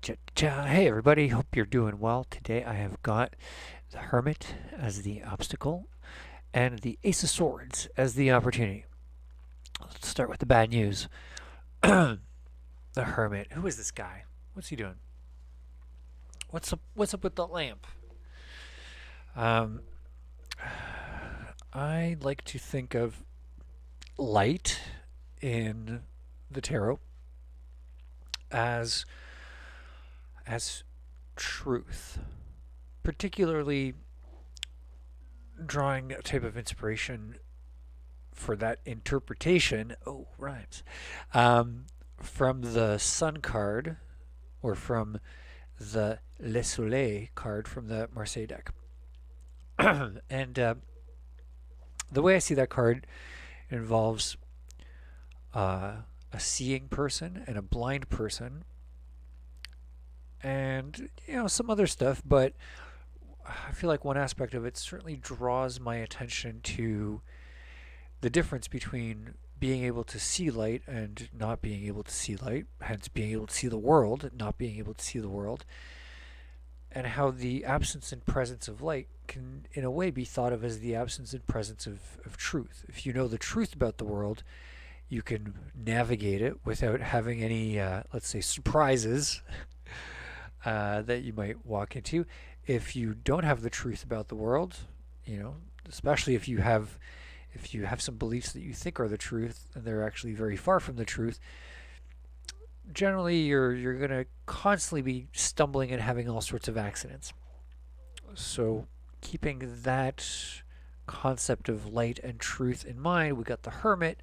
Hey everybody, hope you're doing well. Today I have got the Hermit as the obstacle and the Ace of Swords as the opportunity. Let's start with the bad news. The Hermit. Who is this guy? What's he doing? What's up with the lamp? Um, I like to think of light in the tarot as as truth, particularly drawing a type of inspiration for that interpretation. Oh, rhymes. Um, from the Sun card or from the Le Soleil card from the Marseille deck. And the way I see that card involves a seeing person and a blind person and some other stuff, but I feel like one aspect of it certainly draws my attention to the difference between being able to see light and not being able to see light, hence being able to see the world, not being able to see the world, and how the absence and presence of light can, in a way, be thought of as the absence and presence of truth. If you know the truth about the world, you can navigate it without having any, let's say, surprises that you might walk into. If you don't have the truth about the world, especially if you have some beliefs that you think are the truth and they're actually very far from the truth, generally you're going to constantly be stumbling and having all sorts of accidents. So keeping that concept of light and truth in mind, we got the Hermit.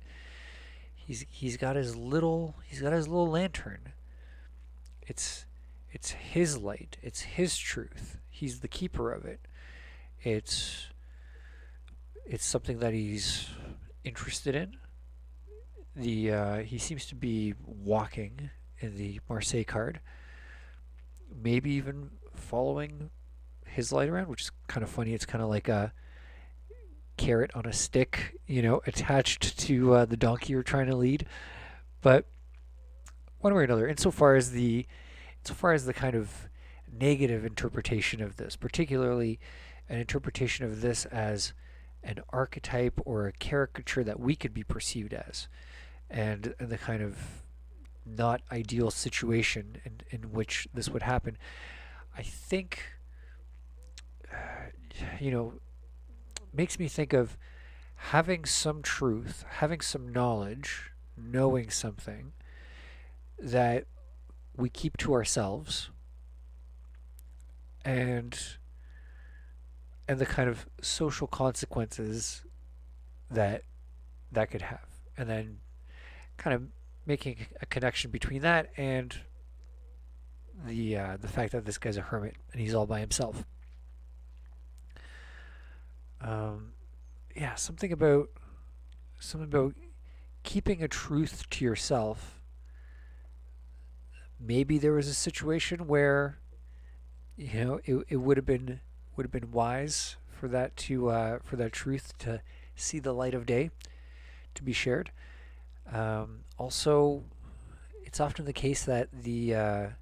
He's got his little lantern. It's his light. It's his truth. He's the keeper of it. It's it's something that he's interested in. He seems to be walking in the Marseille card, maybe even following his light around, which is kind of funny. It's kind of like a carrot on a stick, attached to the donkey you're trying to lead. But one way or another, insofar as the kind of negative interpretation of this, particularly an interpretation of this as an archetype or a caricature that we could be perceived as, and the kind of not ideal situation in which this would happen, I think, you know, makes me think of having some truth, having some knowledge, knowing something that we keep to ourselves, and the kind of social consequences that that could have, and then kind of making a connection between that and the fact that this guy's a hermit and he's all by himself. Um, yeah, something about keeping a truth to yourself. Maybe there was a situation where it would have been wise for that truth to see the light of day, to be shared. Also, it's often the case that the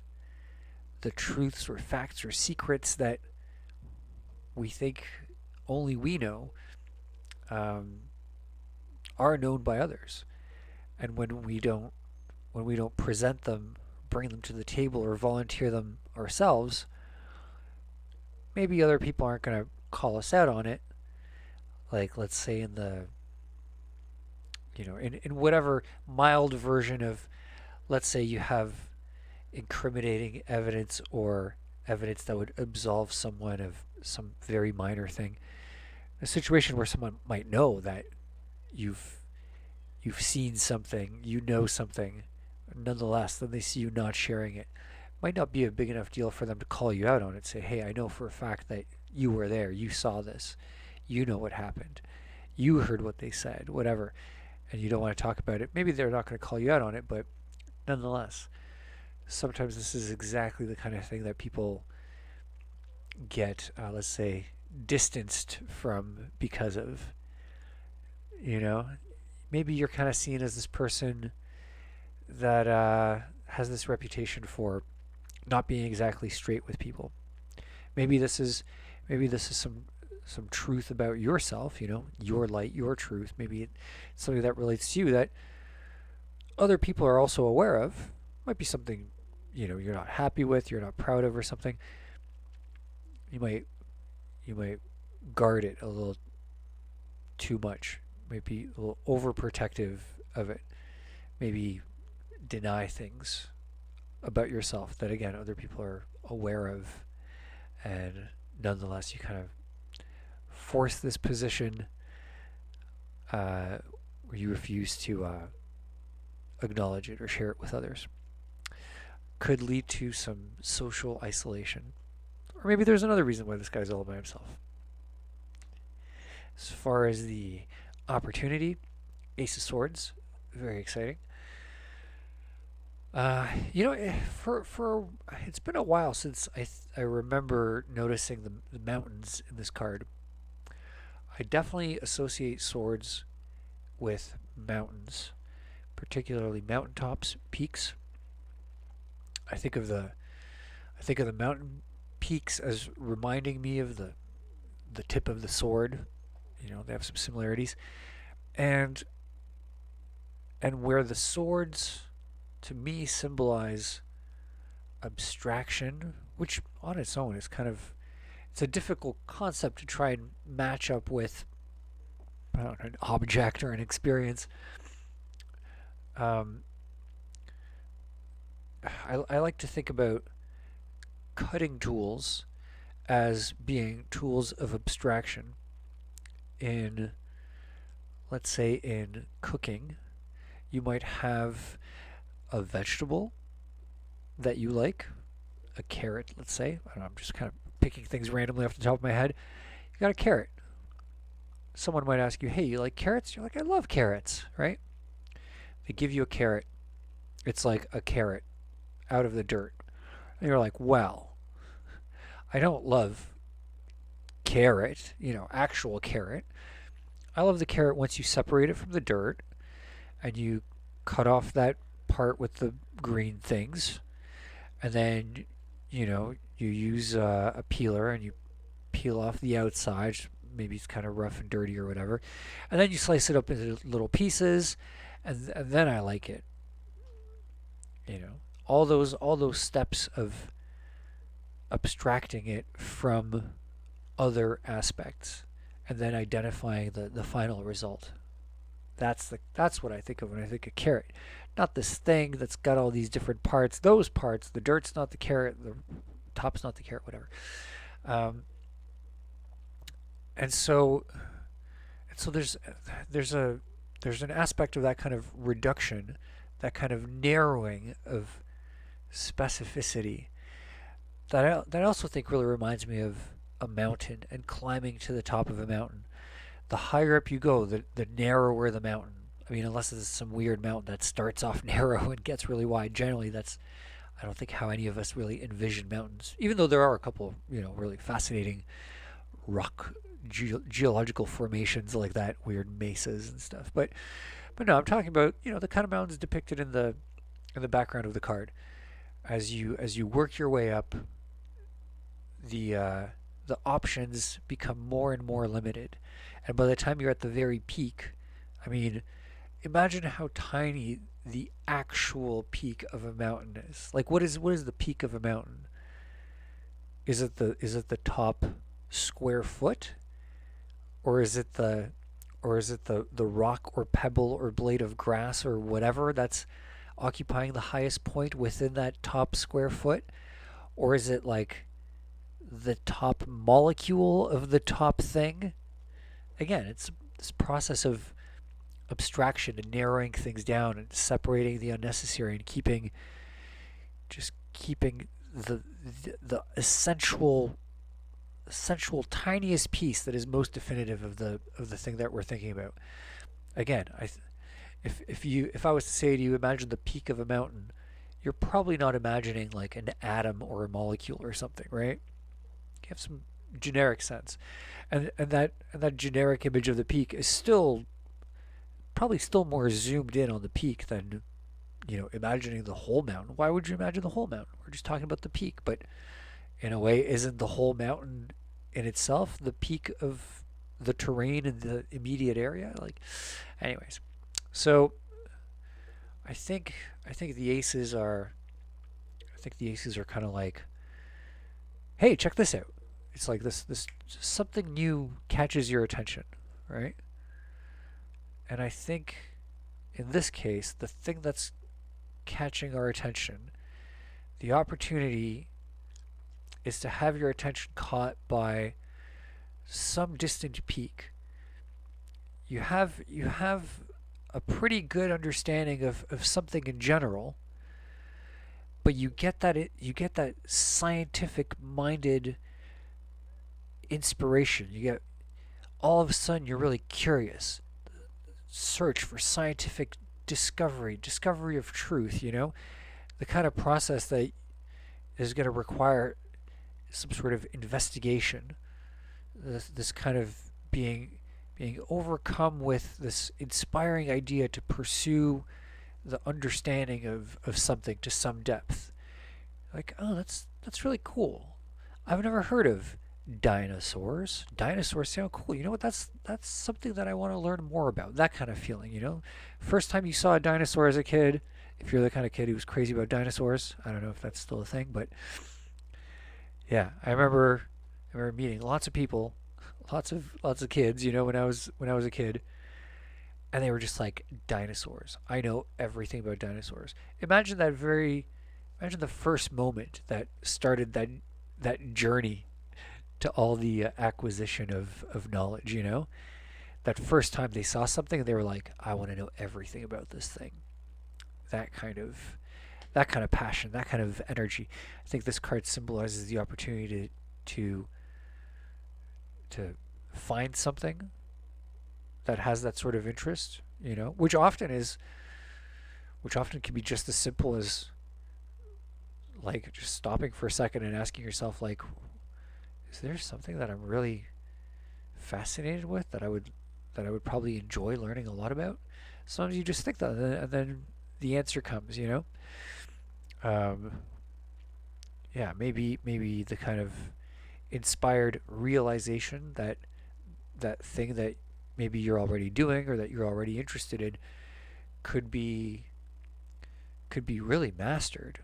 truths or facts or secrets that we think only we know, um, are known by others, and when we don't present them, bring them to the table, or volunteer them ourselves, maybe other people aren't going to call us out on it. Like, let's say in whatever mild version of, let's say you have incriminating evidence or evidence that would absolve someone of some very minor thing. A situation where someone might know that you've you've seen something, you know something, nonetheless, then they see you not sharing it. Might not be a big enough deal for them to call you out on it. Say, hey, I know for a fact that you were there, you saw this, you know what happened, you heard what they said, whatever, and you don't want to talk about it. Maybe they're not going to call you out on it, but nonetheless, sometimes this is exactly the kind of thing that people get, let's say, distanced from because of, you know, maybe you're kind of seen as this person that has this reputation for not being exactly straight with people. Maybe this is some truth about yourself, your light, your truth. Maybe it's something that relates to you that other people are also aware of. Might be something, you're not happy with, you're not proud of or something. You might guard it a little too much. Might be a little overprotective of it. Maybe deny things about yourself that again other people are aware of, and nonetheless you kind of force this position where you refuse to acknowledge it or share it with others. Could lead to some social isolation. Or maybe there's another reason why this guy's all by himself. As far as the opportunity, Ace of Swords, very exciting. For it's been a while since I remember noticing the mountains in this card. I definitely associate swords with mountains, particularly mountaintops, peaks. I think of the mountain peaks as reminding me of the tip of the sword. They have some similarities, and where the swords to me symbolize abstraction, which on its own is it's a difficult concept to try and match up with, I don't know, an object or an experience. Um, I like to think about cutting tools as being tools of abstraction. In, let's say, in cooking, you might have a vegetable that you like, a carrot, let's say. I don't know, I'm just kind of picking things randomly off the top of my head. You got a carrot. Someone might ask you, hey, you like carrots? You're like, I love carrots, right? They give you a carrot. It's like a carrot out of the dirt. And you're like, well, I don't love carrot, actual carrot. I love the carrot once you separate it from the dirt and you cut off that part with the green things, and then you use a peeler and you peel off the outside. Maybe it's kind of rough and dirty or whatever, and then you slice it up into little pieces, and then I like it. All those steps of abstracting it from other aspects and then identifying the final result. That's what I think of when I think of carrot. Not this thing that's got all these different parts. Those parts, the dirt's not the carrot, the top's not the carrot, whatever. Um, and so there's an aspect of that kind of reduction, that kind of narrowing of specificity that I also think really reminds me of a mountain and climbing to the top of a mountain. The higher up you go, the narrower the mountain. I mean, unless it's some weird mountain that starts off narrow and gets really wide. Generally, I don't think how any of us really envision mountains. Even though there are a couple, really fascinating rock geological formations like that, weird mesas and stuff. But no, I'm talking about the kind of mountains depicted in the background of the card. As you work your way up, the options become more and more limited, and by the time you're at the very peak, I mean, imagine how tiny the actual peak of a mountain is. Like, what is the peak of a mountain? Is it the top square foot, or is it the rock or pebble or blade of grass or whatever that's occupying the highest point within that top square foot? Or is it like the top molecule of the top thing? Again, it's this process of abstraction and narrowing things down and separating the unnecessary and keeping the essential tiniest piece that is most definitive of the thing that we're thinking about. Again, if I was to say to you, imagine the peak of a mountain, you're probably not imagining like an atom or a molecule or something, right? You have some generic sense, and that generic image of the peak is still probably still more zoomed in on the peak than imagining the whole mountain. Why would you imagine the whole mountain? We're just talking about the peak, but in a way, isn't the whole mountain in itself the peak of the terrain in the immediate area? Like, anyways, so I think I think the aces are I think the aces are kind of like, hey, check this out. It's like this something new catches your attention, right? And I think in this case, the thing that's catching our attention, the opportunity is to have your attention caught by some distant peak. You have a pretty good understanding of something in general, but you get that scientific minded inspiration. You get all of a sudden you're really curious. Search for scientific discovery of truth, the kind of process that is going to require some sort of investigation. This kind of being overcome with this inspiring idea to pursue the understanding of something to some depth. Like, oh, that's really cool. I've never heard of dinosaurs. Dinosaurs sound cool. You know what? That's something that I want to learn more about. That kind of feeling. First time you saw a dinosaur as a kid, if you're the kind of kid who was crazy about dinosaurs, I don't know if that's still a thing, but yeah, I remember meeting lots of people, lots of kids, when I was a kid, and they were just like dinosaurs. I know everything about dinosaurs. Imagine the first moment that started that journey to all the acquisition of knowledge. That first time they saw something, they were like, I want to know everything about this thing. That kind of that kind of passion, that kind of energy. I think this card symbolizes the opportunity to to find something that has that sort of interest, which often can be just as simple as like just stopping for a second and asking yourself, like, is there something that I'm really fascinated with that I would probably enjoy learning a lot about? Sometimes you just think that, and then the answer comes. Um, yeah, maybe the kind of inspired realization that thing that maybe you're already doing or that you're already interested in could be could be really mastered.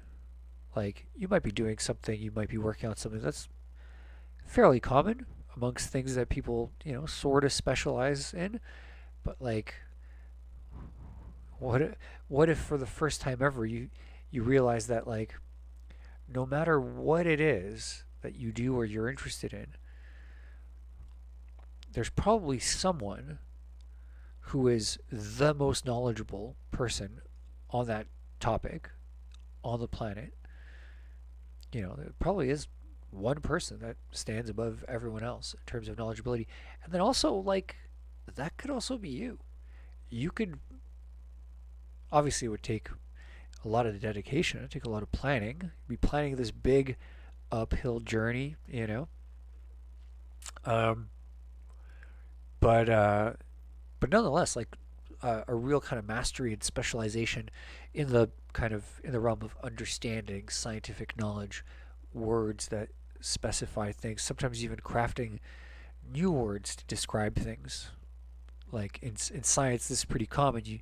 Like, you might be doing something, you might be working on something that's fairly common amongst things that people, sort of specialize in, but like, what if for the first time ever you realize that, like, no matter what it is that you do or you're interested in, there's probably someone who is the most knowledgeable person on that topic on the planet. There probably is one person that stands above everyone else in terms of knowledgeability. And then also, like, that could also be you. You could, obviously, it would take a lot of dedication, it would take a lot of planning. You'd be planning this big uphill journey. Um, but nonetheless, like, a real kind of mastery and specialization in the realm of understanding scientific knowledge, words that specify things. Sometimes even crafting new words to describe things. Like in science, this is pretty common. You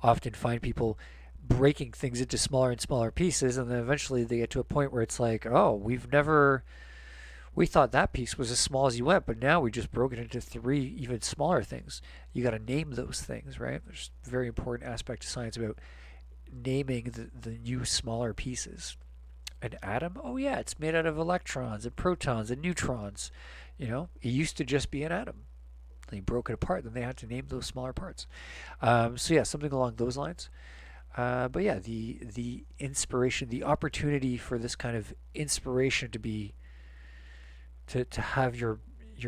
often find people breaking things into smaller and smaller pieces, and then eventually they get to a point where it's like, oh, we thought that piece was as small as you went, but now we just broke it into three even smaller things. You got to name those things, right? There's a very important aspect of science about naming the new smaller pieces. An atom? Oh yeah, it's made out of electrons and protons and neutrons. It used to just be an atom. They broke it apart, then they had to name those smaller parts. So yeah, something along those lines. But yeah, the inspiration, the opportunity for this kind of inspiration to have your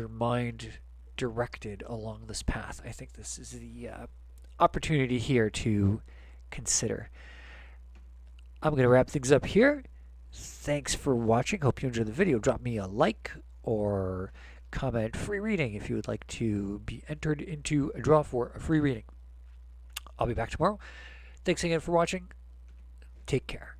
mind directed along this path. I think this is the opportunity here to consider. I'm going to wrap things up here. Thanks for watching. Hope you enjoyed the video. Drop me a like or comment free reading if you would like to be entered into a draw for a free reading. I'll be back tomorrow. Thanks again for watching. Take care.